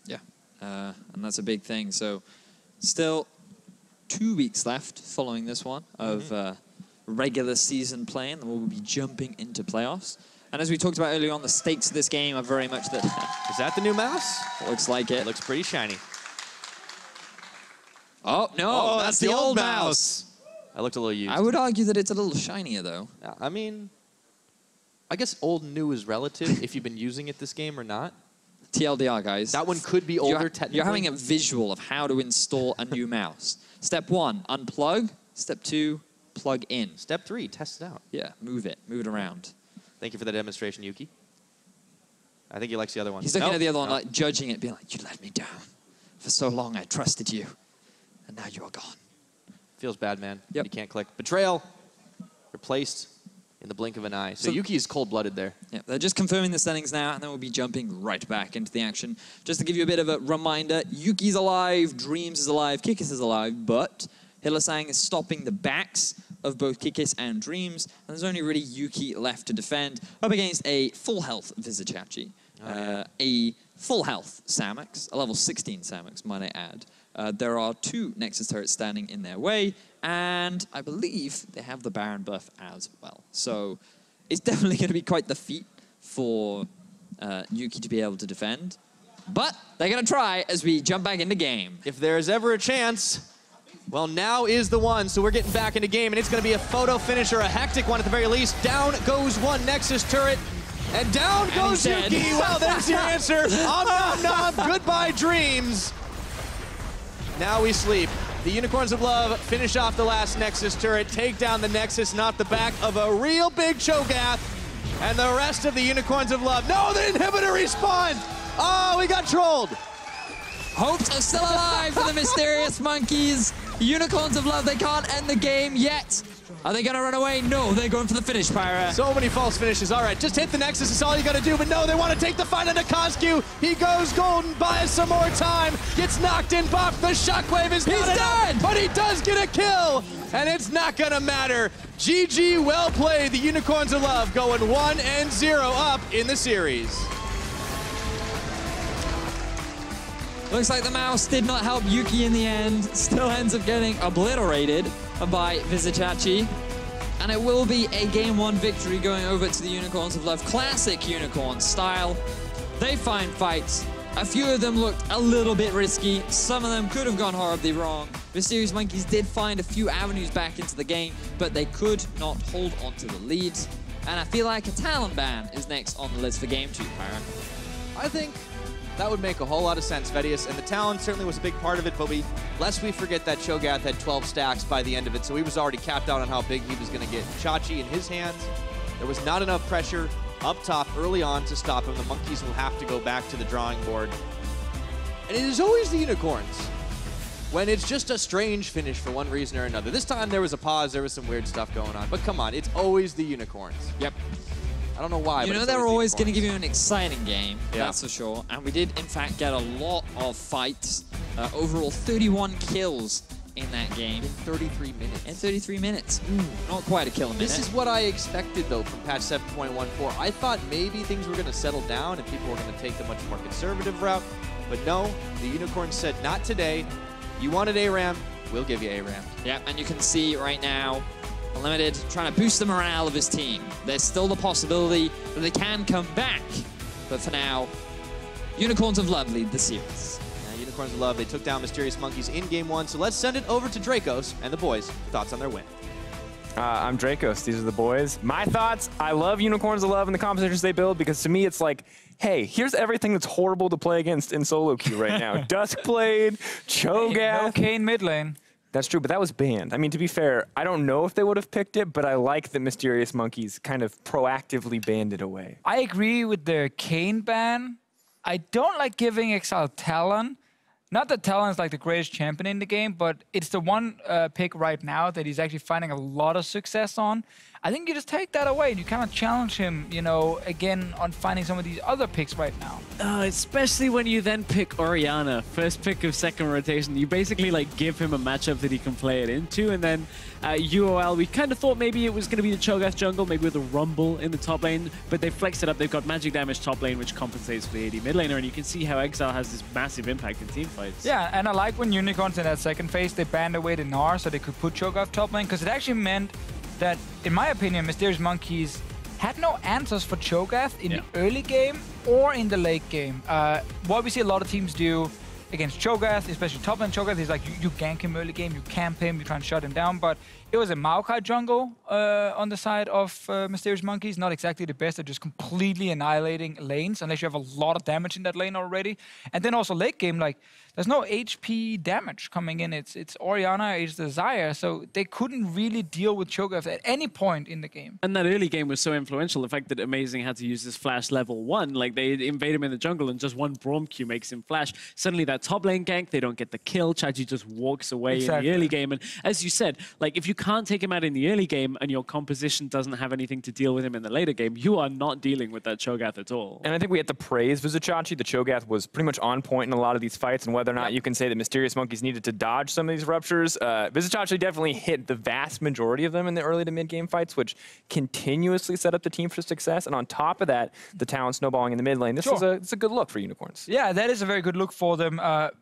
Yeah, and that's a big thing. So still 2 weeks left following this one of regular season play, and then we'll be jumping into playoffs. And as we talked about earlier on, the stakes of this game are very much that... Is that the new mouse? Looks like it. It looks pretty shiny. Oh, no, that's the old mouse. I looked a little used. I would argue that it's a little shinier, though. I mean, I guess old and new is relative if you've been using it this game or not. TLDR, guys. That one could be older, technically. You're having a visual of how to install a new mouse. Step 1, unplug. Step 2, plug in. Step 3, test it out. Yeah, move it around. Thank you for the demonstration, Yuki. I think he likes the other one. He's looking at the other one, like judging it, being like, you let me down. For so long, I trusted you, and now you are gone. Feels bad, man. Yep. You can't click. Betrayal. Replaced in the blink of an eye. So Yuki is cold-blooded there. Yeah, they're just confirming the settings now, and then we'll be jumping right back into the action. Just to give you a bit of a reminder, Yuki's alive, Dreams is alive, Kikis is alive, but Hylissang is stopping the backs of both Kikis and Dreams, and there's only really Yuki left to defend, up against a full-health Vizicsacsi, a full-health Samux, a level 16 Samux, might I add. There are 2 Nexus turrets standing in their way, and I believe they have the Baron buff as well. So it's definitely going to be quite the feat for Yuki to be able to defend. But they're going to try as we jump back into game. If there's ever a chance, well, now is the one. So we're getting back into game, and it's going to be a photo finish or a hectic one at the very least. Down goes one Nexus turret, and down goes Yuki. Well, there's your answer. Om nom nom. Goodbye, Dreams. Now we sleep. The Unicorns of Love finish off the last Nexus turret, take down the Nexus, not the back of a real big Cho'Gath, and the rest of the Unicorns of Love. No, the inhibitor respawned! Oh, we got trolled! Hopes are still alive for the Mysterious Monkeys. Unicorns of Love, they can't end the game yet. Are they going to run away? No, they're going for the finish, Pyra. So many false finishes. All right, just hit the Nexus is all you got to do. But no, they want to take the fight into CozQ. He goes golden, buys some more time. Gets knocked in, buff. The shockwave is not enough, but he does get a kill. And it's not going to matter. GG, well played. The Unicorns of Love going 1-0 up in the series. Looks like the mouse did not help Yuki in the end. Still ends up getting obliterated by Vizicsacsi. And it will be a Game 1 victory going over to the Unicorns of Love. Classic Unicorn style. They find fights. A few of them looked a little bit risky. Some of them could have gone horribly wrong. Mysterious Monkeys did find a few avenues back into the game, but they could not hold onto the lead. And I feel like a Talon ban is next on the list for Game 2, Pyra. I think that would make a whole lot of sense, Vedius, and the Talon certainly was a big part of it, but lest we forget that Cho'Gath had 12 stacks by the end of it, so he was already capped out on how big he was going to get. Chachi in his hands, there was not enough pressure up top early on to stop him. The Monkeys will have to go back to the drawing board. And it is always the Unicorns when it's just a strange finish for one reason or another. This time there was a pause, there was some weird stuff going on, but come on, it's always the Unicorns. Yep. I don't know why, you but know they're always going to give you an exciting game, that's for sure. And we did, in fact, get a lot of fights. Overall, 31 kills in that game. In 33 minutes. In 33 minutes. Not quite a kill a minute. This is what I expected, though, from patch 7.14. I thought maybe things were going to settle down and people were going to take the much more conservative route. But no, the Unicorns said, not today. You wanted ARAM, we'll give you ARAM. Yeah, and you can see right now, Unlimited trying to boost the morale of his team. There's still the possibility that they can come back. But for now, Unicorns of Love lead the series. Unicorns of Love, they took down Mysterious Monkeys in Game 1. So let's send it over to Dracos and the boys. Thoughts on their win? I'm Dracos. These are the boys. My thoughts, I love Unicorns of Love and the compositions they build because to me it's like, hey, here's everything that's horrible to play against in solo queue right now. Duskblade, Cho'Gath. No Kayn mid lane. That's true, but that was banned. I mean, to be fair, I don't know if they would have picked it, but I like that Mysterious Monkeys kind of proactively banned it away. I agree with the Kayn ban. I don't like giving Exileh Talon. Not that Talon's like the greatest champion in the game, but it's the one pick right now that he's actually finding a lot of success on. I think you just take that away and you kind of challenge him, you know, again on finding some of these other picks right now. Especially when you then pick Orianna, first pick of second rotation. You basically like give him a matchup that he can play it into, and then UOL, we kind of thought maybe it was going to be the Cho'Gath jungle, maybe with a Rumble in the top lane, but they flexed it up. They've got magic damage top lane, which compensates for the AD mid laner, and you can see how Exileh has this massive impact in team fights. Yeah, and I like when Unicorns in that second phase, they banned away the Gnar so they could put Cho'Gath top lane, because it actually meant that, in my opinion, Mysterious Monkeys had no answers for Cho'Gath in the early game or in the late game. What we see a lot of teams do against Cho'Gath, especially top lane Cho'Gath, is like you gank him early game, you camp him, you try and shut him down, but it was a Maokai jungle on the side of Mysterious Monkeys, not exactly the best at just completely annihilating lanes, unless you have a lot of damage in that lane already. And then also late game, like, there's no HP damage coming in. It's Orianna, it's the Xayah, so they couldn't really deal with Cho'Gath at any point in the game. And that early game was so influential. The fact that Amazing had to use this flash level 1, like they invade him in the jungle and just one Braum Q makes him flash. Suddenly that top lane gank, they don't get the kill. Chachi just walks away in the early game. And as you said, like if you can't take him out in the early game and your composition doesn't have anything to deal with him in the later game, you are not dealing with that Cho'Gath at all. And I think we have to praise Vizicsacsi. The Cho'Gath was pretty much on point in a lot of these fights, and whether or not you can say that Mysterious Monkeys needed to dodge some of these ruptures, Vizicsacsi definitely hit the vast majority of them in the early to mid game fights, which continuously set up the team for success. And on top of that, the Talon snowballing in the mid lane. This is it's a good look for Unicorns. Yeah, that is a very good look for them.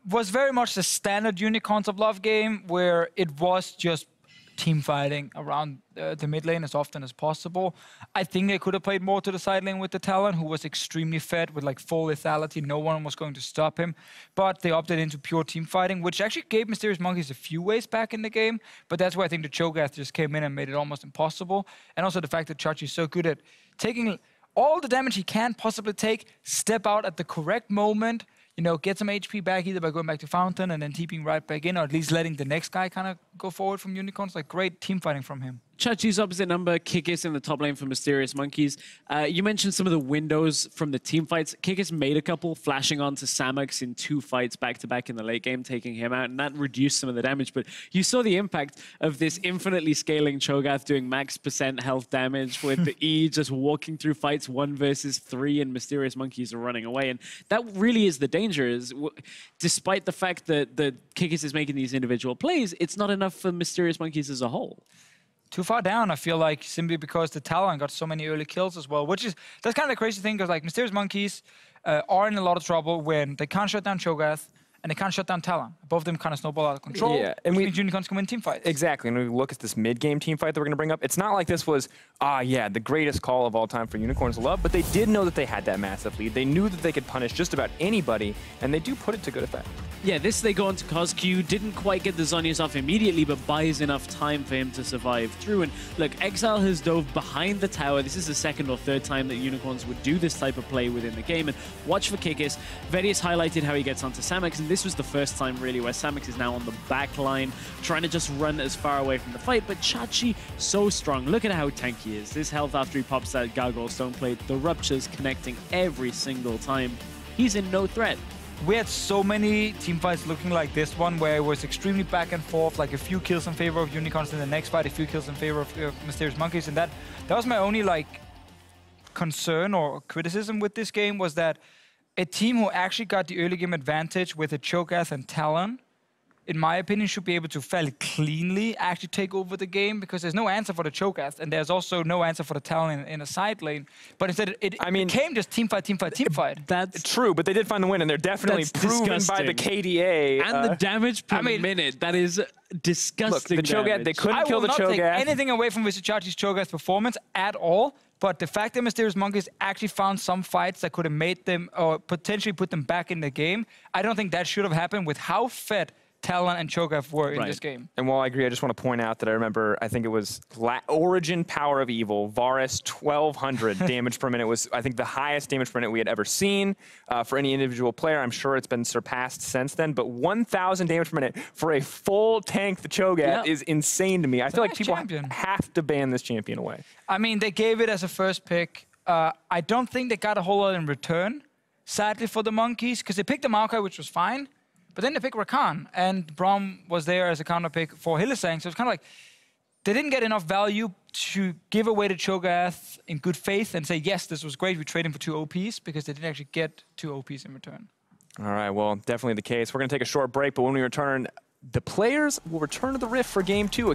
Was very much the standard Unicorns of Love game where it was just team fighting around the mid lane as often as possible. I think they could have played more to the side lane with the Talon, who was extremely fed with like full lethality. No one was going to stop him. But they opted into pure team fighting, which actually gave Mysterious Monkeys a few ways back in the game. But that's where I think the Cho'Gath just came in and made it almost impossible. And also the fact that Chachi is so good at taking all the damage he can possibly take, step out at the correct moment, you know, get some HP back either by going back to Fountain and then TPing right back in, or at least letting the next guy kind of go forward from Unicorns. Like, great team fighting from him. Chachi's opposite number, Kikis in the top lane for Mysterious Monkeys. You mentioned some of the windows from the team fights. Kikis made a couple, flashing onto Samux in 2 fights back-to-back in the late game, taking him out, and that reduced some of the damage. But you saw the impact of this infinitely scaling Cho'Gath doing max % health damage with the E just walking through fights 1 versus 3, and Mysterious Monkeys are running away. And that really is the danger, is despite the fact that Kikis is making these individual plays, it's not enough for Mysterious Monkeys as a whole. Too far down, I feel like, simply because the Talon got so many early kills as well, that's kind of the crazy thing, because like Mysterious Monkeys are in a lot of trouble when they can't shut down Cho'Gath and they can't shut down Talon. Both of them kind of snowball out of control. Yeah, and which means Unicorns can win team fights. Exactly, and when we look at this mid-game team fight that we're going to bring up, it's not like this was, the greatest call of all time for Unicorns to love, but they did know that they had that massive lead. They knew that they could punish just about anybody, and they do put it to good effect. Yeah, this they go into CozQ, didn't quite get the Zhonya's off immediately, but buys enough time for him to survive through. And look, Exileh has dove behind the tower. This is the 2nd or 3rd time that Unicorns would do this type of play within the game. And watch for Kikis. Vedius highlighted how he gets onto Samux, and this was the first time really where Samux is now on the back line, trying to just run as far away from the fight. But Chachi, so strong. Look at how tanky he is. This health after he pops that Gargoyle Stone Plate, the ruptures connecting every single time. He's in no threat. We had so many team fights looking like this one, where it was extremely back and forth, like a few kills in favor of Unicorns in the next fight, a few kills in favor of Mysterious Monkeys, and that was my only like concern or criticism with this game, was that a team who actually got the early game advantage with a Cho'Gath and Talon, in my opinion, should be able to fairly cleanly actually take over the game, because there's no answer for the Cho'Gath, and there's also no answer for the Talon in a side lane. But instead, it became just team fight. That's true, but they did find the win, and they're definitely proven by the KDA. And the damage per minute, that is disgusting. Look, the Cho'Gath, they couldn't kill the Cho'Gath. I will not take anything away from Vizicacsi's Cho'Gath performance at all, but the fact that Mysterious Monkeys actually found some fights that could have made them, or potentially put them back in the game, I don't think that should have happened with how fed Talon and Cho'Gath were in this game. And while I agree, I just want to point out that I remember, I think it was Origin Power of Evil, Varus 1200 damage per minute was, I think, the highest damage per minute we had ever seen for any individual player. I'm sure it's been surpassed since then, but 1,000 damage per minute for a full tank, the Cho'Gath, is insane to me. I feel like people have to ban this champion away. I mean, they gave it as a first pick. I don't think they got a whole lot in return, sadly, for the Monkeys, because they picked the Maokai, which was fine. But then they picked Rakan, and Braum was there as a counter pick for Hylissang. So it's kind of like they didn't get enough value to give away the Cho'Gath in good faith and say, yes, this was great, we trade him for 2 OPs, because they didn't actually get 2 OPs in return. All right, well, definitely the case. We're going to take a short break, but when we return, the players will return to the Rift for Game 2.